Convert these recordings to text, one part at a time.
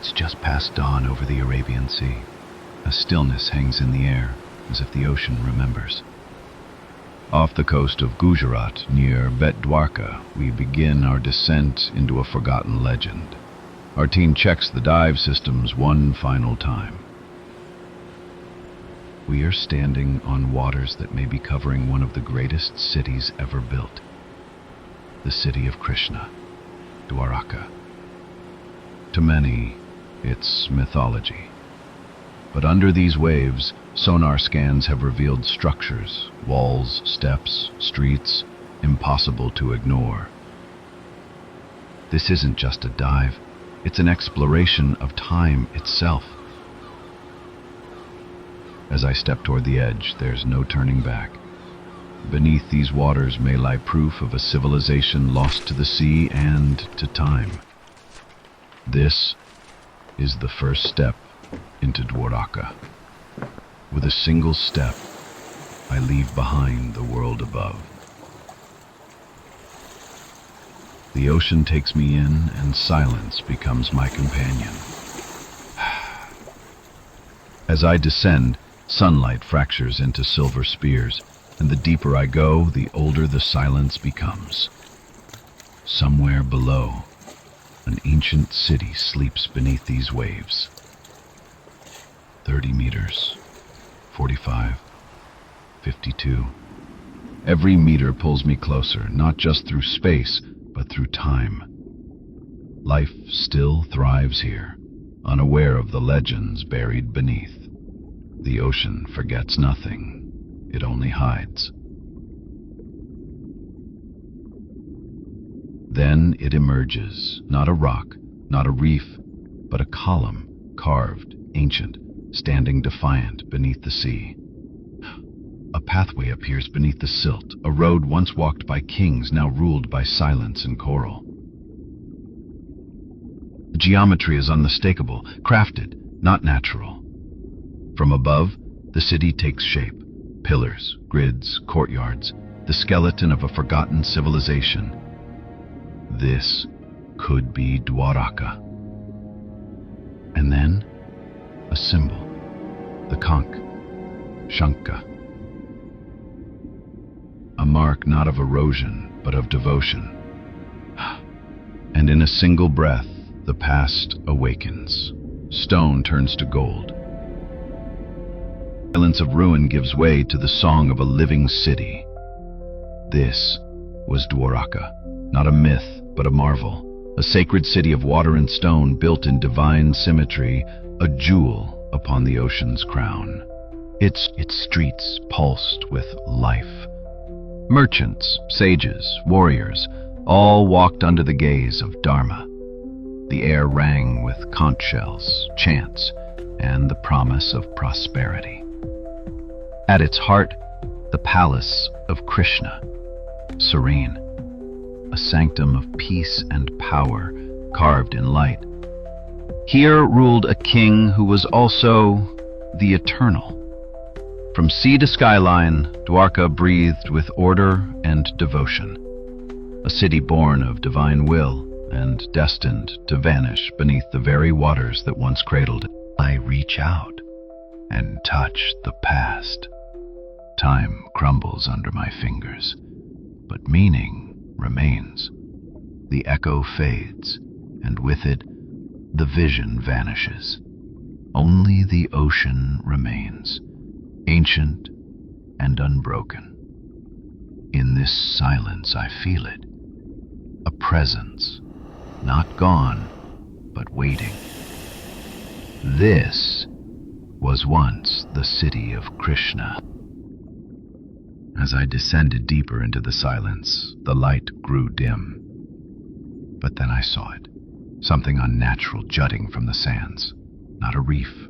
It's just past dawn over the Arabian Sea. A stillness hangs in the air, as if the ocean remembers. Off the coast of Gujarat, near Dwaraka, we begin our descent into a forgotten legend. Our team checks the dive systems one final time. We are standing on waters that may be covering one of the greatest cities ever built. The city of Krishna, Dwaraka. To many, it's mythology. But under these waves, sonar scans have revealed structures, walls, steps, streets, impossible to ignore. This isn't just a dive, it's an exploration of time itself. As I step toward the edge, there's no turning back. Beneath these waters may lie proof of a civilization lost to the sea and to time. This is the first step into Dwaraka. With a single step, I leave behind the world above. The ocean takes me in, and silence becomes my companion. As I descend, sunlight fractures into silver spears, and the deeper I go, the older the silence becomes. Somewhere below, an ancient city sleeps beneath these waves. 30 meters, 45, 52. Every meter pulls me closer, not just through space, but through time. Life still thrives here, unaware of the legends buried beneath. The ocean forgets nothing, it only hides. Then it emerges, not a rock, not a reef, but a column, carved, ancient, standing defiant beneath the sea. A pathway appears beneath the silt, a road once walked by kings, now ruled by silence and coral. The geometry is unmistakable, crafted, not natural. From above, the city takes shape. Pillars, grids, courtyards, the skeleton of a forgotten civilization. This could be Dwaraka. And then, a symbol, the conch, Shankha. A mark not of erosion, but of devotion. And in a single breath, the past awakens. Stone turns to gold. The silence of ruin gives way to the song of a living city. This was Dwaraka, not a myth, but a marvel. A sacred city of water and stone built in divine symmetry, a jewel upon the ocean's crown. Its streets pulsed with life. Merchants, sages, warriors, all walked under the gaze of Dharma. The air rang with conch shells, chants, and the promise of prosperity. At its heart, the palace of Krishna, serene, a sanctum of peace and power carved in light. Here ruled a king who was also the eternal. From sea to skyline, Dwaraka breathed with order and devotion. A city born of divine will and destined to vanish beneath the very waters that once cradled it. I reach out and touch the past. Time crumbles under my fingers, but meaning remains. The echo fades, and with it, the vision vanishes. Only the ocean remains, ancient and unbroken. In this silence I feel it, a presence, not gone, but waiting. This was once the city of Krishna. As I descended deeper into the silence, the light grew dim. But then I saw it, something unnatural jutting from the sands. Not a reef,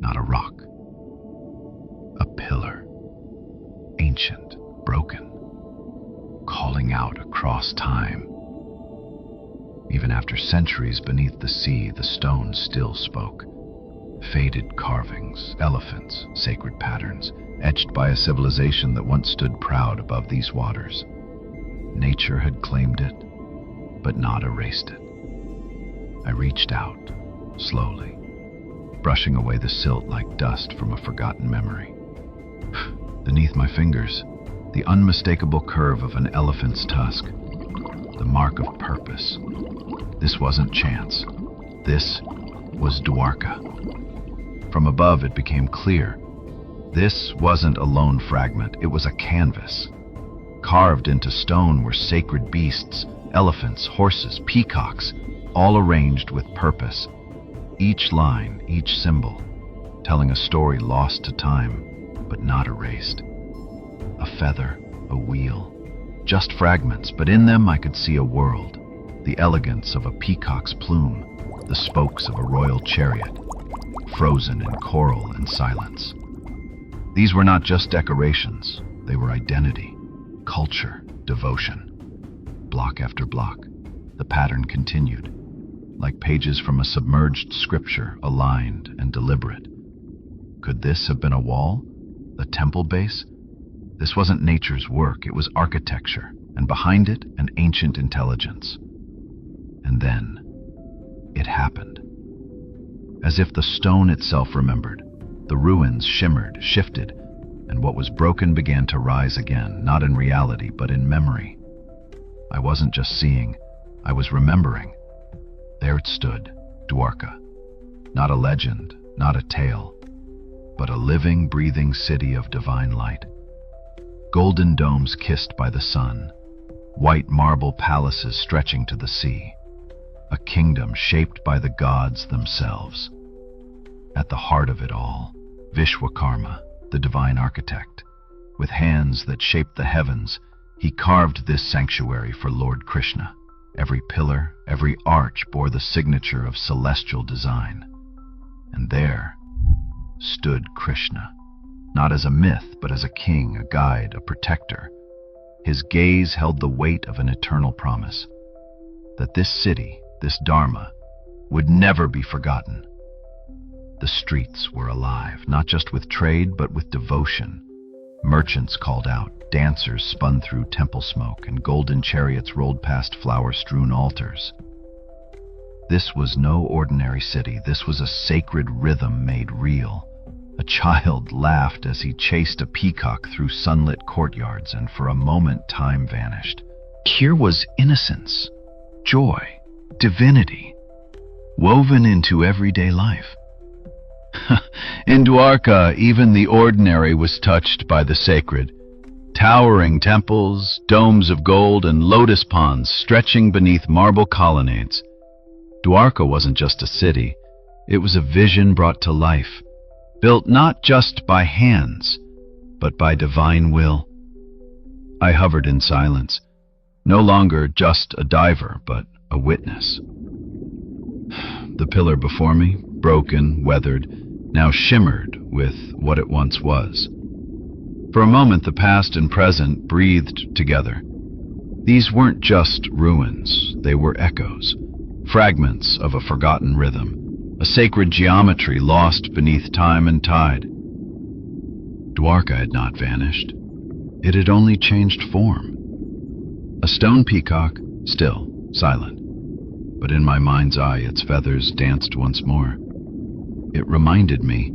not a rock. A pillar, ancient, broken, calling out across time. Even after centuries beneath the sea, the stone still spoke. Faded carvings, elephants, sacred patterns, etched by a civilization that once stood proud above these waters. Nature had claimed it, but not erased it. I reached out, slowly, brushing away the silt like dust from a forgotten memory. Beneath my fingers, the unmistakable curve of an elephant's tusk, the mark of purpose. This wasn't chance. This was Dwaraka. From above, it became clear. This wasn't a lone fragment, it was a canvas. Carved into stone were sacred beasts, elephants, horses, peacocks, all arranged with purpose. Each line, each symbol, telling a story lost to time, but not erased. A feather, a wheel, just fragments, but in them I could see a world. The elegance of a peacock's plume, the spokes of a royal chariot, frozen in coral and silence. These were not just decorations, they were identity, culture, devotion. Block after block, the pattern continued, like pages from a submerged scripture, aligned and deliberate. Could this have been a wall? A temple base? This wasn't nature's work, it was architecture, and behind it, an ancient intelligence. And then, it happened. As if the stone itself remembered, the ruins shimmered, shifted, and what was broken began to rise again, not in reality, but in memory. I wasn't just seeing, I was remembering. There it stood, Dwaraka. Not a legend, not a tale, but a living, breathing city of divine light. Golden domes kissed by the sun, white marble palaces stretching to the sea, a kingdom shaped by the gods themselves. At the heart of it all, Vishwakarma, the divine architect. With hands that shaped the heavens, he carved this sanctuary for Lord Krishna. Every pillar, every arch bore the signature of celestial design. And there stood Krishna, not as a myth, but as a king, a guide, a protector. His gaze held the weight of an eternal promise, that this city, this Dharma, would never be forgotten. The streets were alive, not just with trade, but with devotion. Merchants called out, dancers spun through temple smoke, and golden chariots rolled past flower-strewn altars. This was no ordinary city. This was a sacred rhythm made real. A child laughed as he chased a peacock through sunlit courtyards, and for a moment time vanished. Here was innocence, joy, divinity, woven into everyday life. In Dwaraka, even the ordinary was touched by the sacred. Towering temples, domes of gold, and lotus ponds stretching beneath marble colonnades. Dwaraka wasn't just a city, it was a vision brought to life, built not just by hands, but by divine will. I hovered in silence, no longer just a diver, but a witness. The pillar before me, broken, weathered, now shimmered with what it once was. For a moment, the past and present breathed together. These weren't just ruins, they were echoes, fragments of a forgotten rhythm, a sacred geometry lost beneath time and tide. Dwaraka had not vanished. It had only changed form. A stone peacock, still, silent. But in my mind's eye, its feathers danced once more. It reminded me,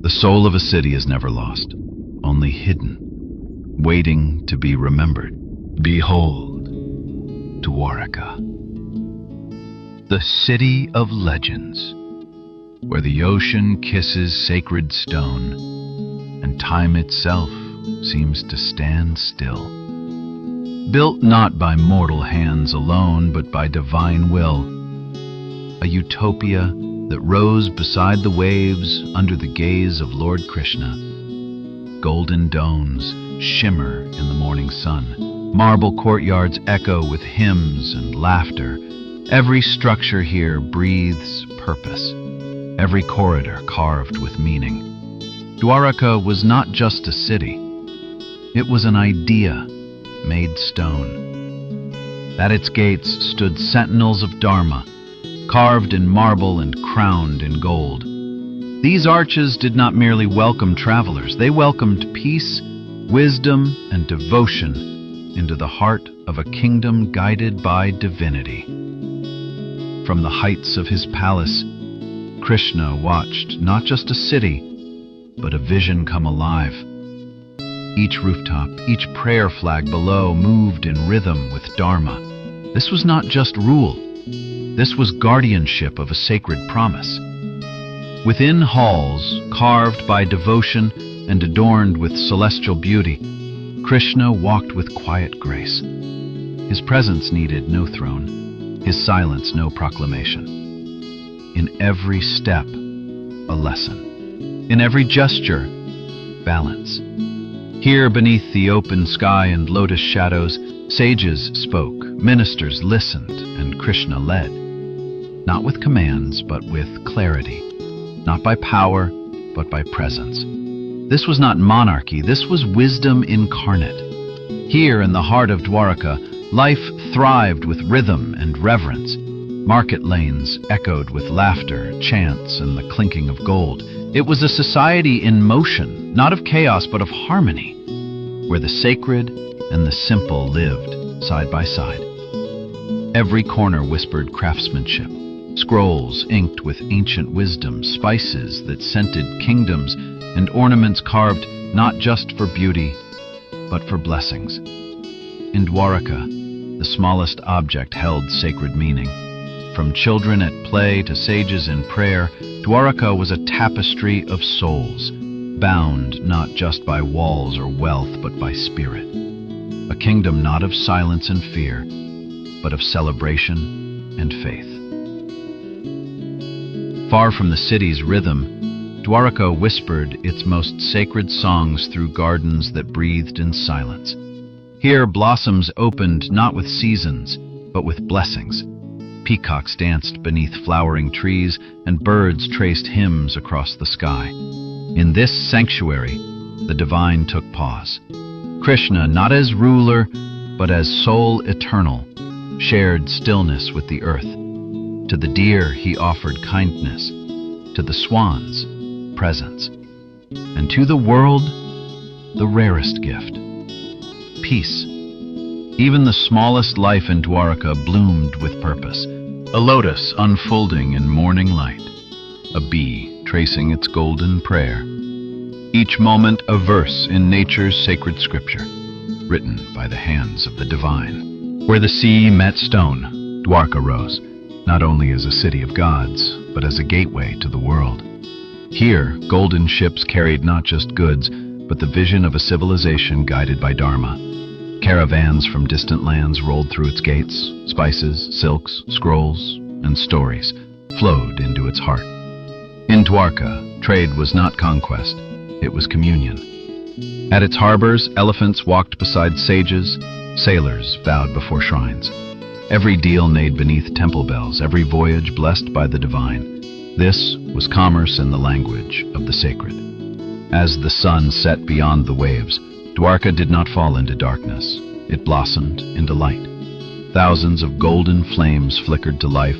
the soul of a city is never lost, only hidden, waiting to be remembered. Behold, Dwaraka, the city of legends, where the ocean kisses sacred stone, and time itself seems to stand still. Built not by mortal hands alone, but by divine will, a utopia that rose beside the waves under the gaze of Lord Krishna. Golden domes shimmer in the morning sun. Marble courtyards echo with hymns and laughter. Every structure here breathes purpose. Every corridor carved with meaning. Dwaraka was not just a city. It was an idea made stone. At its gates stood sentinels of Dharma, carved in marble and crowned in gold. These arches did not merely welcome travelers, they welcomed peace, wisdom, and devotion into the heart of a kingdom guided by divinity. From the heights of his palace, Krishna watched not just a city, but a vision come alive. Each rooftop, each prayer flag below moved in rhythm with Dharma. This was not just rule. This was guardianship of a sacred promise. Within halls, carved by devotion and adorned with celestial beauty, Krishna walked with quiet grace. His presence needed no throne, his silence no proclamation. In every step, a lesson. In every gesture, balance. Here beneath the open sky and lotus shadows, sages spoke, ministers listened, and Krishna led. Not with commands, but with clarity. Not by power, but by presence. This was not monarchy, this was wisdom incarnate. Here in the heart of Dwaraka, life thrived with rhythm and reverence. Market lanes echoed with laughter, chants, and the clinking of gold. It was a society in motion, not of chaos but of harmony, where the sacred and the simple lived side by side. Every corner whispered craftsmanship, scrolls inked with ancient wisdom, spices that scented kingdoms, and ornaments carved not just for beauty, but for blessings. In Dwaraka, the smallest object held sacred meaning. From children at play to sages in prayer, Dwaraka was a tapestry of souls, bound not just by walls or wealth, but by spirit. A kingdom not of silence and fear, but of celebration and faith. Far from the city's rhythm, Dwaraka whispered its most sacred songs through gardens that breathed in silence. Here blossoms opened not with seasons, but with blessings. Peacocks danced beneath flowering trees, and birds traced hymns across the sky. In this sanctuary, the divine took pause. Krishna, not as ruler, but as soul eternal, shared stillness with the earth. To the deer he offered kindness, to the swans, presence, and to the world, the rarest gift, peace. Even the smallest life in Dwaraka bloomed with purpose. A lotus unfolding in morning light, a bee tracing its golden prayer. Each moment a verse in nature's sacred scripture, written by the hands of the divine. Where the sea met stone, Dwaraka rose, not only as a city of gods, but as a gateway to the world. Here, golden ships carried not just goods, but the vision of a civilization guided by Dharma. Caravans from distant lands rolled through its gates. Spices, silks, scrolls, and stories flowed into its heart. In Dwaraka, trade was not conquest, it was communion. At its harbors, elephants walked beside sages, sailors bowed before shrines. Every deal made beneath temple bells, every voyage blessed by the divine. This was commerce in the language of the sacred. As the sun set beyond the waves, Dwaraka did not fall into darkness. It blossomed into light. Thousands of golden flames flickered to life,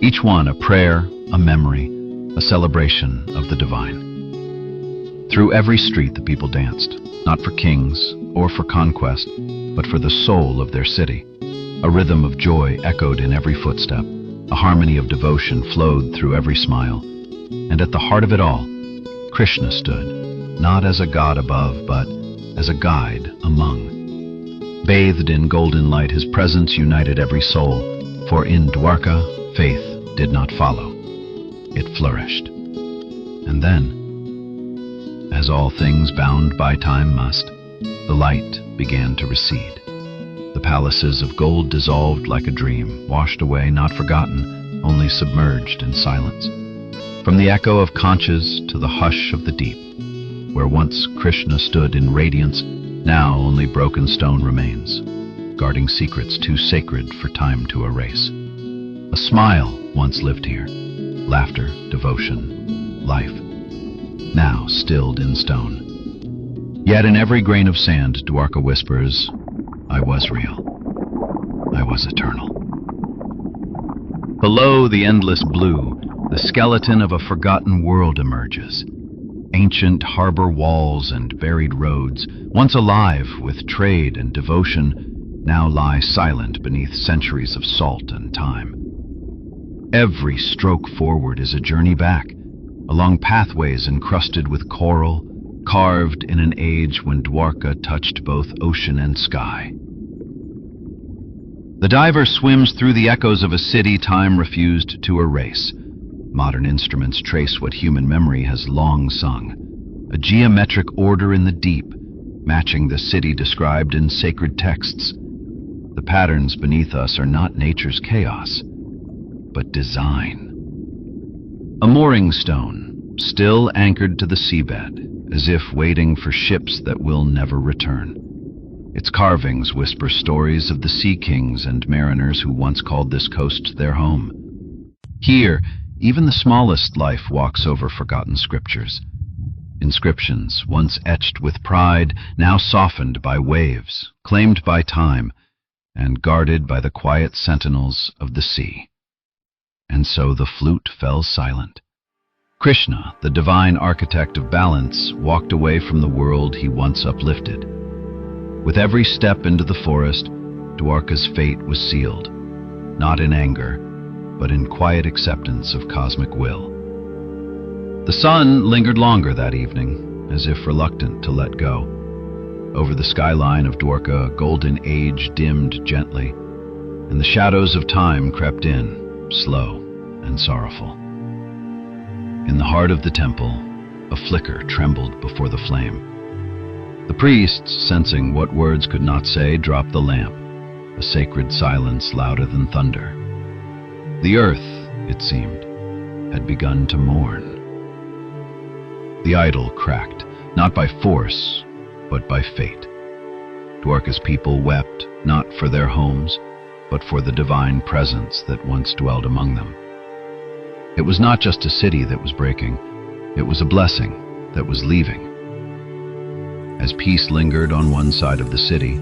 each one a prayer, a memory, a celebration of the divine. Through every street the people danced, not for kings or for conquest, but for the soul of their city. A rhythm of joy echoed in every footstep. A harmony of devotion flowed through every smile. And at the heart of it all, Krishna stood, not as a god above, but as a guide among. Bathed in golden light, his presence united every soul, for in Dwaraka, faith did not follow. It flourished. And then, as all things bound by time must, the light began to recede. The palaces of gold dissolved like a dream, washed away, not forgotten, only submerged in silence. From the echo of conches to the hush of the deep, where once Krishna stood in radiance, now only broken stone remains, guarding secrets too sacred for time to erase. A smile once lived here, laughter, devotion, life, now stilled in stone. Yet in every grain of sand, Dwaraka whispers, I was real. I was eternal. Below the endless blue, the skeleton of a forgotten world emerges. Ancient harbor walls and buried roads, once alive with trade and devotion, now lie silent beneath centuries of salt and time. Every stroke forward is a journey back, along pathways encrusted with coral, carved in an age when Dwaraka touched both ocean and sky. The diver swims through the echoes of a city time refused to erase. Modern instruments trace what human memory has long sung, a geometric order in the deep, matching the city described in sacred texts. The patterns beneath us are not nature's chaos, but design. A mooring stone, still anchored to the seabed, as if waiting for ships that will never return. Its carvings whisper stories of the sea kings and mariners who once called this coast their home. Here, even the smallest life walks over forgotten scriptures. Inscriptions, once etched with pride, now softened by waves, claimed by time, and guarded by the quiet sentinels of the sea. And so the flute fell silent. Krishna, the divine architect of balance, walked away from the world he once uplifted. With every step into the forest, Dwaraka's fate was sealed, not in anger, but in quiet acceptance of cosmic will. The sun lingered longer that evening, as if reluctant to let go. Over the skyline of Dwaraka, a golden age dimmed gently, and the shadows of time crept in, slow and sorrowful. In the heart of the temple, a flicker trembled before the flame. The priests, sensing what words could not say, dropped the lamp, a sacred silence louder than thunder. The earth, it seemed, had begun to mourn. The idol cracked, not by force, but by fate. Dwaraka's people wept, not for their homes, but for the divine presence that once dwelled among them. It was not just a city that was breaking, it was a blessing that was leaving. As peace lingered on one side of the city,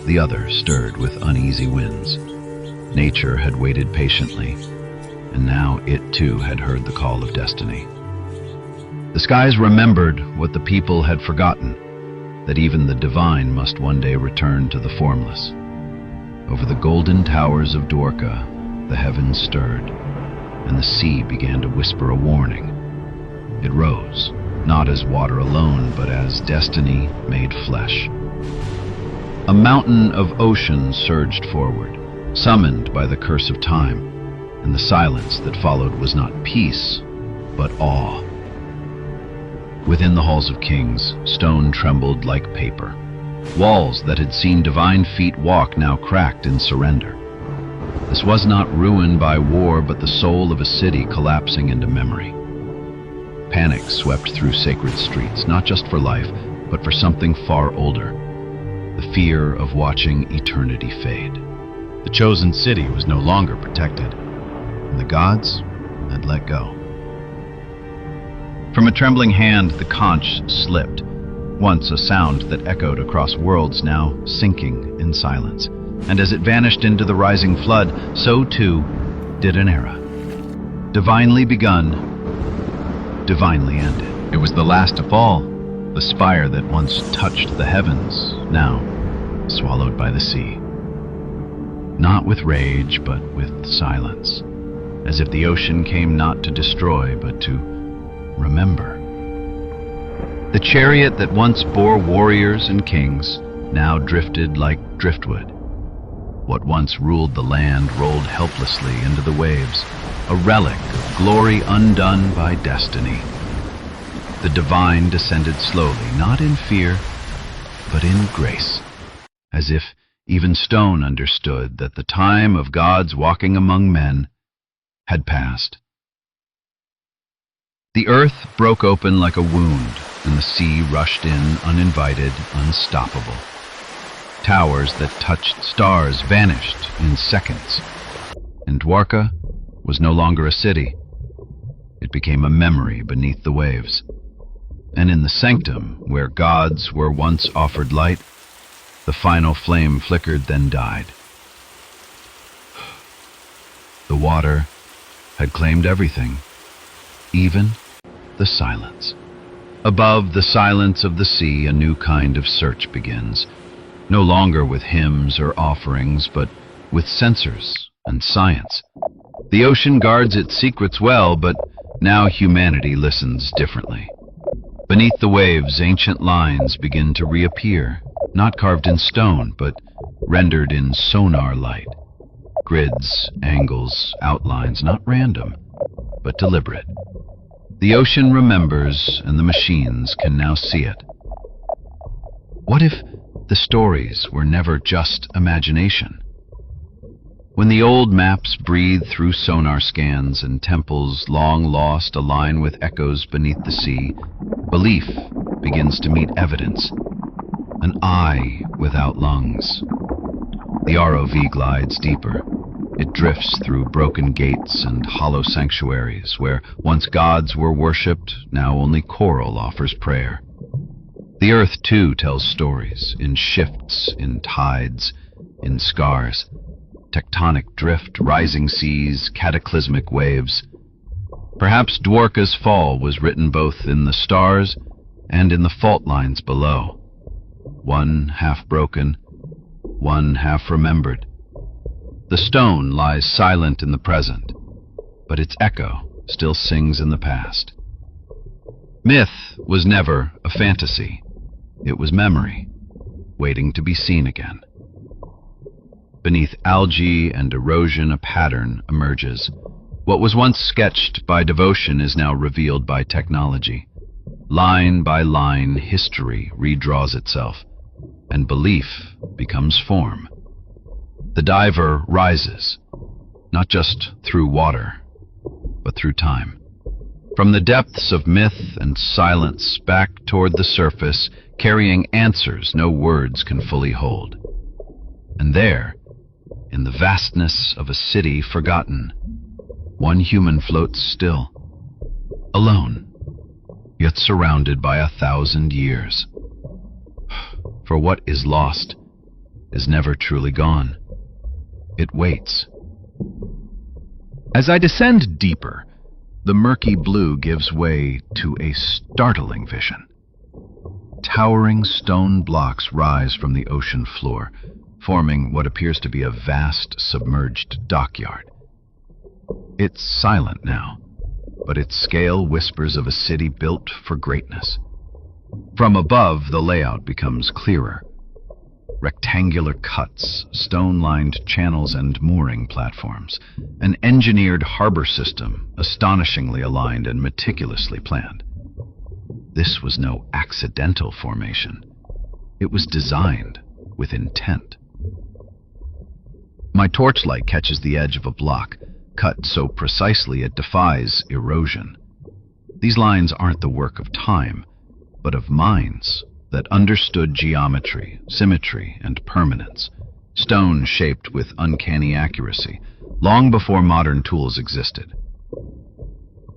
the other stirred with uneasy winds. Nature had waited patiently, and now it too had heard the call of destiny. The skies remembered what the people had forgotten, that even the divine must one day return to the formless. Over the golden towers of Dwaraka, the heavens stirred, and the sea began to whisper a warning. It rose, not as water alone, but as destiny made flesh. A mountain of ocean surged forward, summoned by the curse of time, and the silence that followed was not peace, but awe. Within the halls of kings, stone trembled like paper. Walls that had seen divine feet walk now cracked in surrender. This was not ruin by war, but the soul of a city collapsing into memory. Panic swept through sacred streets, not just for life, but for something far older, the fear of watching eternity fade. The chosen city was no longer protected, and the gods had let go. From a trembling hand, the conch slipped, once a sound that echoed across worlds, now sinking in silence. And as it vanished into the rising flood, so too did an era. Divinely begun, divinely ended. It was the last to fall, the spire that once touched the heavens, now swallowed by the sea. Not with rage, but with silence, as if the ocean came not to destroy, but to remember. The chariot that once bore warriors and kings now drifted like driftwood. What once ruled the land rolled helplessly into the waves, a relic of glory undone by destiny. The divine descended slowly, not in fear, but in grace, as if even stone understood that the time of God's walking among men had passed. The earth broke open like a wound, and the sea rushed in uninvited, unstoppable. Towers that touched stars vanished in seconds, and Dwaraka was no longer a city. It became a memory beneath the waves. And in the sanctum, where gods were once offered light, the final flame flickered, then died. The water had claimed everything, even the silence. Above the silence of the sea, a new kind of search begins, no longer with hymns or offerings, but with sensors and science. The ocean guards its secrets well, but now humanity listens differently. Beneath the waves, ancient lines begin to reappear, not carved in stone, but rendered in sonar light. Grids, angles, outlines, not random, but deliberate. The ocean remembers, and the machines can now see it. What if the stories were never just imagination? When the old maps breathe through sonar scans and temples long lost align with echoes beneath the sea, belief begins to meet evidence. An eye without lungs. The ROV glides deeper. It drifts through broken gates and hollow sanctuaries where once gods were worshipped, now only coral offers prayer. The earth too tells stories, in shifts, in tides, in scars. Tectonic drift, rising seas, cataclysmic waves. Perhaps Dwaraka's fall was written both in the stars and in the fault lines below. One half broken, one half remembered. The stone lies silent in the present, but its echo still sings in the past. Myth was never a fantasy. It was memory, waiting to be seen again. Beneath algae and erosion, a pattern emerges. What was once sketched by devotion is now revealed by technology. Line by line, history redraws itself, and belief becomes form. The diver rises, not just through water, but through time. From the depths of myth and silence back toward the surface, carrying answers no words can fully hold. And there, in the vastness of a city forgotten, one human floats still, alone, yet surrounded by 1,000 years. For what is lost is never truly gone. It waits. As I descend deeper, the murky blue gives way to a startling vision. Towering stone blocks rise from the ocean floor, forming what appears to be a vast submerged dockyard. It's silent now, but its scale whispers of a city built for greatness. From above, the layout becomes clearer. Rectangular cuts, stone-lined channels and mooring platforms, an engineered harbor system, astonishingly aligned and meticulously planned. This was no accidental formation. It was designed with intent. My torchlight catches the edge of a block, cut so precisely it defies erosion. These lines aren't the work of time, but of minds that understood geometry, symmetry, and permanence. Stone shaped with uncanny accuracy, long before modern tools existed.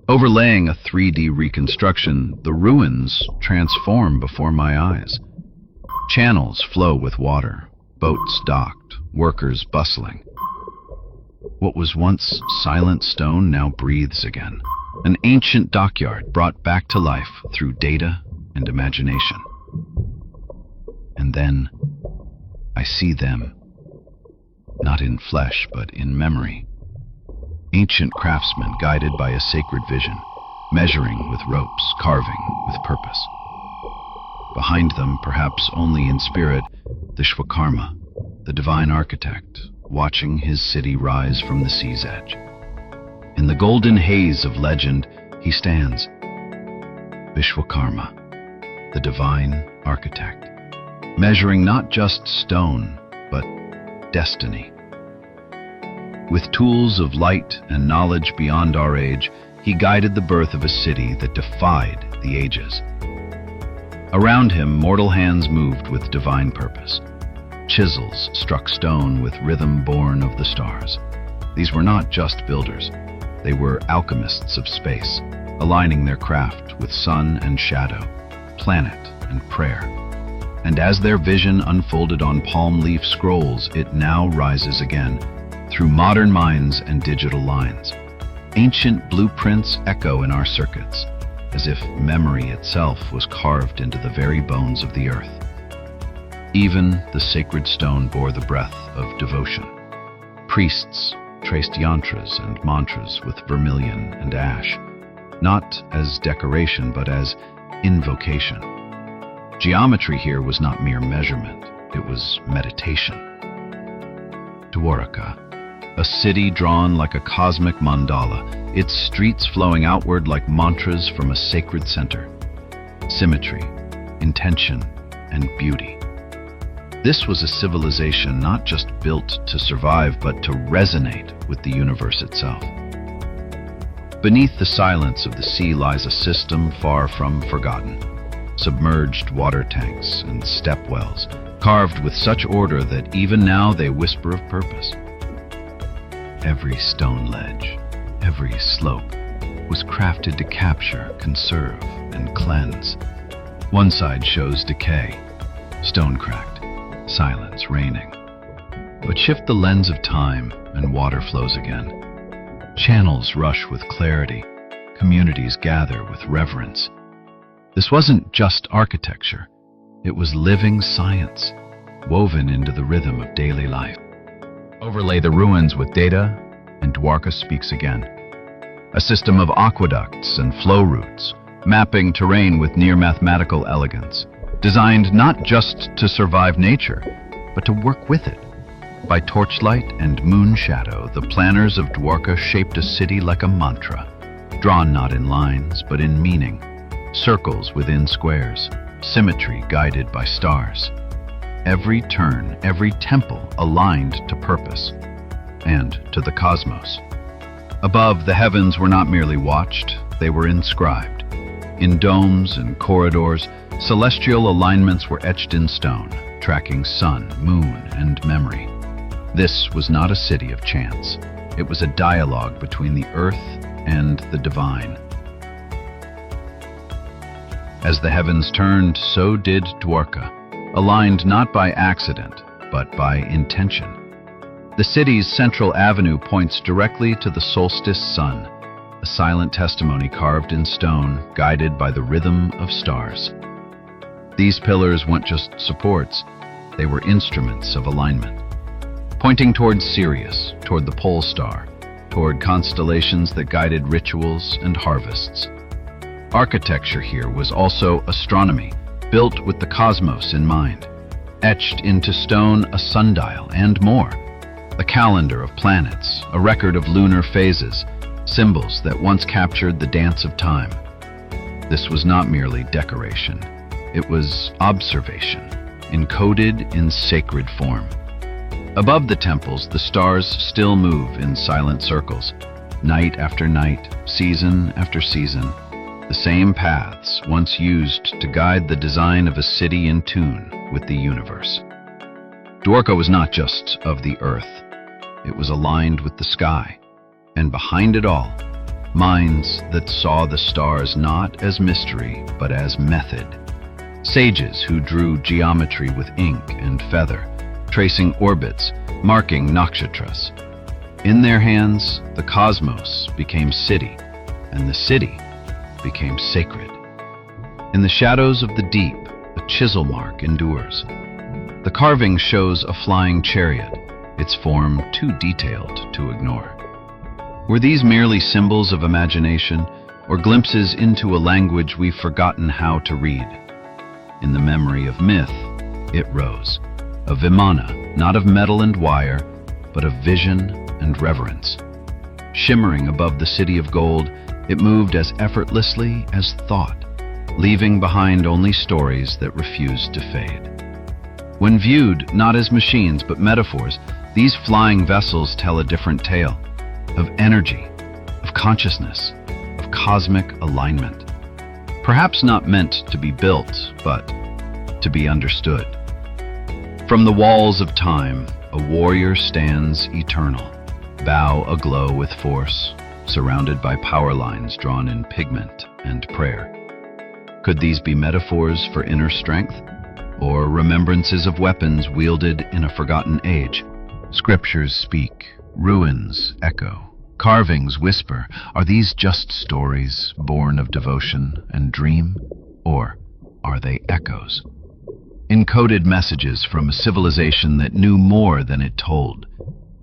Overlaying a 3D reconstruction, the ruins transform before my eyes. Channels flow with water, boats docked, workers bustling. What was once silent stone now breathes again. An ancient dockyard brought back to life through data and imagination. And then I see them, not in flesh but in memory. Ancient craftsmen guided by a sacred vision, measuring with ropes, carving with purpose. Behind them, perhaps only in spirit, the Shvakarma, the divine architect, watching his city rise from the sea's edge. In the golden haze of legend, he stands. Vishwakarma, the divine architect, measuring not just stone, but destiny. With tools of light and knowledge beyond our age, he guided the birth of a city that defied the ages. Around him, mortal hands moved with divine purpose. Chisels struck stone with rhythm born of the stars. These were not just builders. They were alchemists of space, aligning their craft with sun and shadow, planet and prayer. And as their vision unfolded on palm leaf scrolls, it now rises again, through modern minds and digital lines. Ancient blueprints echo in our circuits, as if memory itself was carved into the very bones of the earth. Even the sacred stone bore the breath of devotion. Priests traced yantras and mantras with vermilion and ash, not as decoration but as invocation. Geometry here was not mere measurement, it was meditation. Dwaraka, a city drawn like a cosmic mandala, its streets flowing outward like mantras from a sacred center. Symmetry, intention, and beauty. This was a civilization not just built to survive, but to resonate with the universe itself. Beneath the silence of the sea lies a system far from forgotten. Submerged water tanks and stepwells, carved with such order that even now they whisper of purpose. Every stone ledge, every slope, was crafted to capture, conserve, and cleanse. One side shows decay, stone-cracked, silence reigning. But shift the lens of time and water flows again. Channels rush with clarity, communities gather with reverence. This wasn't just architecture, it was living science, woven into the rhythm of daily life. Overlay the ruins with data, and Dwaraka speaks again. A system of aqueducts and flow routes, mapping terrain with near mathematical elegance, designed not just to survive nature, but to work with it. By torchlight and moon shadow, the planners of Dwaraka shaped a city like a mantra, drawn not in lines, but in meaning. Circles within squares, symmetry guided by stars. Every turn, every temple aligned to purpose and to the cosmos. Above, the heavens were not merely watched, they were inscribed. In domes and corridors, celestial alignments were etched in stone, tracking sun, moon, and memory. This was not a city of chance. It was a dialogue between the earth and the divine. As the heavens turned, so did Dwaraka, aligned not by accident, but by intention. The city's central avenue points directly to the solstice sun, a silent testimony carved in stone, guided by the rhythm of stars. These pillars weren't just supports, they were instruments of alignment, pointing toward Sirius, toward the pole star, toward constellations that guided rituals and harvests. Architecture here was also astronomy, built with the cosmos in mind. Etched into stone a sundial and more, a calendar of planets, a record of lunar phases, symbols that once captured the dance of time. This was not merely decoration, it was observation, encoded in sacred form. Above the temples, the stars still move in silent circles, night after night, season after season. The same paths once used to guide the design of a city in tune with the universe. Dwaraka was not just of the earth, it was aligned with the sky, and behind it all, minds that saw the stars not as mystery but as method. Sages who drew geometry with ink and feather, tracing orbits, marking nakshatras. In their hands, the cosmos became city, and the city became sacred. In the shadows of the deep, a chisel mark endures. The carving shows a flying chariot, its form too detailed to ignore. Were these merely symbols of imagination, or glimpses into a language we've forgotten how to read? In the memory of myth, it rose, a vimana, not of metal and wire, but of vision and reverence. Shimmering above the city of gold, it moved as effortlessly as thought, leaving behind only stories that refused to fade. When viewed not as machines but metaphors, these flying vessels tell a different tale, of energy, of consciousness, of cosmic alignment. Perhaps not meant to be built, but to be understood. From the walls of time, a warrior stands eternal, bow aglow with force, surrounded by power lines drawn in pigment and prayer. Could these be metaphors for inner strength, or remembrances of weapons wielded in a forgotten age? Scriptures speak, ruins echo, carvings whisper. Are these just stories born of devotion and dream, or are they echoes? Encoded messages from a civilization that knew more than it told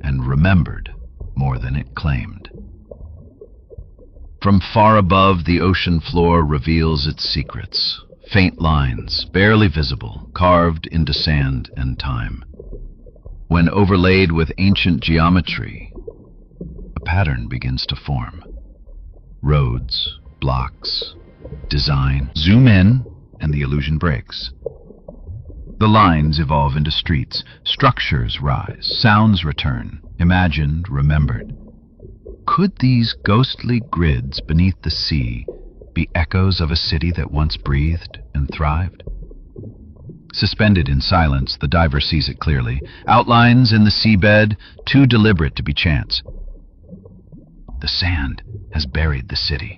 and remembered more than it claimed. From far above, the ocean floor reveals its secrets, faint lines, barely visible, carved into sand and time. When overlaid with ancient geometry, a pattern begins to form. Roads, blocks, design. Zoom in, and the illusion breaks. The lines evolve into streets, structures rise, sounds return, imagined, remembered. Could these ghostly grids beneath the sea be echoes of a city that once breathed and thrived? Suspended in silence, the diver sees it clearly. Outlines in the seabed, too deliberate to be chance. The sand has buried the city,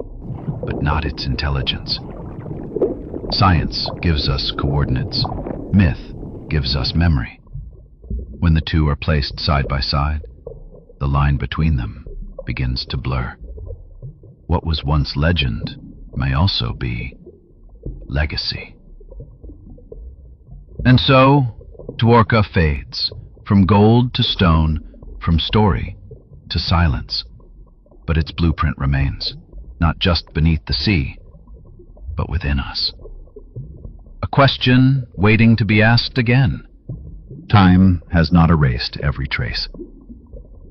but not its intelligence. Science gives us coordinates. Myth gives us memory. When the two are placed side by side, the line between them begins to blur. What was once legend may also be legacy. And so, Dwaraka fades, from gold to stone, from story to silence. But its blueprint remains, not just beneath the sea, but within us. A question waiting to be asked again. Time has not erased every trace.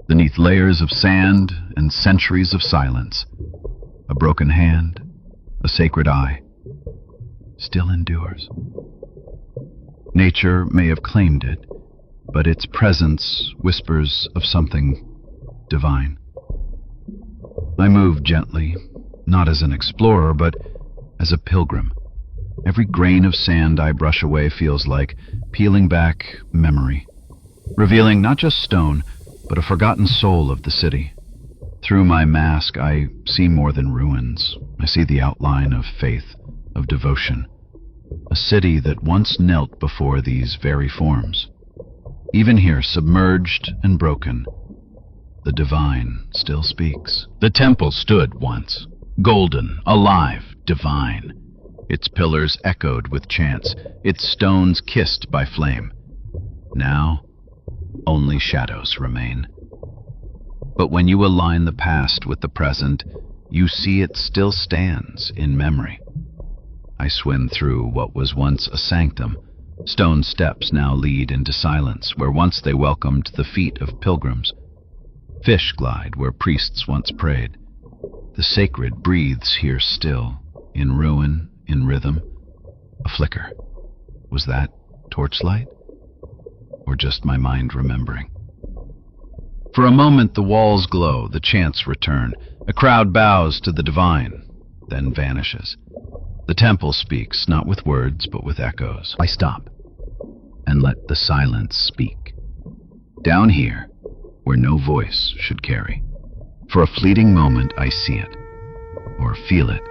Beneath layers of sand and centuries of silence, a broken hand, a sacred eye, still endures. Nature may have claimed it, but its presence whispers of something divine. I move gently, not as an explorer, but as a pilgrim. Every grain of sand I brush away feels like peeling back memory, revealing not just stone, but a forgotten soul of the city. Through my mask, I see more than ruins. I see the outline of faith, of devotion. A city that once knelt before these very forms. Even here, submerged and broken, the divine still speaks. The temple stood once, golden, alive, divine. Its pillars echoed with chants, its stones kissed by flame. Now, only shadows remain. But when you align the past with the present, you see it still stands in memory. I swim through what was once a sanctum. Stone steps now lead into silence, where once they welcomed the feet of pilgrims. Fish glide where priests once prayed. The sacred breathes here still, in ruin, in rhythm. A flicker. Was that torchlight? Or just my mind remembering? For a moment the walls glow, the chants return. A crowd bows to the divine, then vanishes. The temple speaks, not with words, but with echoes. I stop and let the silence speak. Down here, where no voice should carry. For a fleeting moment I see it, or feel it.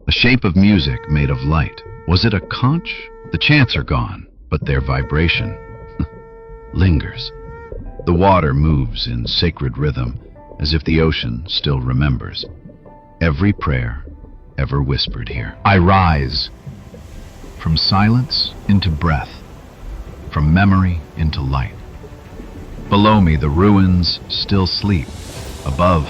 A shape of music made of light. Was it a conch? The chants are gone, but their vibration lingers. The water moves in sacred rhythm, as if the ocean still remembers. Every prayer ever whispered here. I rise from silence into breath, from memory into light. Below me, the ruins still sleep. Above,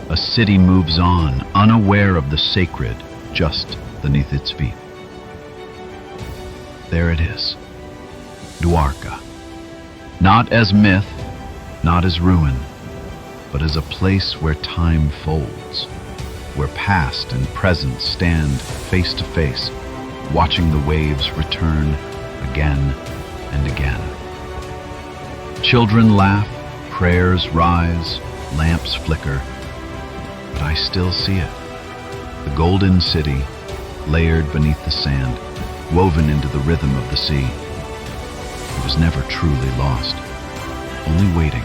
a city moves on, unaware of the sacred just beneath its feet. There it is, Dwaraka. Not as myth, not as ruin, but as a place where time folds, where past and present stand face to face, watching the waves return again and again. Children laugh, prayers rise, lamps flicker, but I still see it. The golden city, layered beneath the sand, woven into the rhythm of the sea. It was never truly lost, only waiting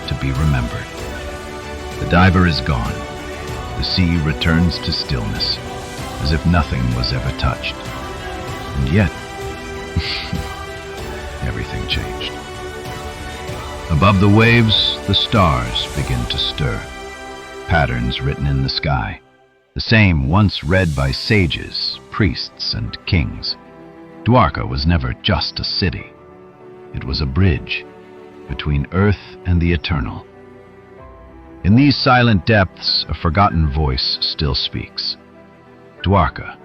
to be remembered. The diver is gone. The sea returns to stillness, as if nothing was ever touched. And yet, everything changed. Above the waves, the stars begin to stir. Patterns written in the sky, the same once read by sages, priests, and kings. Dwaraka was never just a city. It was a bridge between earth and the eternal, In these silent depths, a forgotten voice still speaks. Dwaraka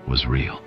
was real.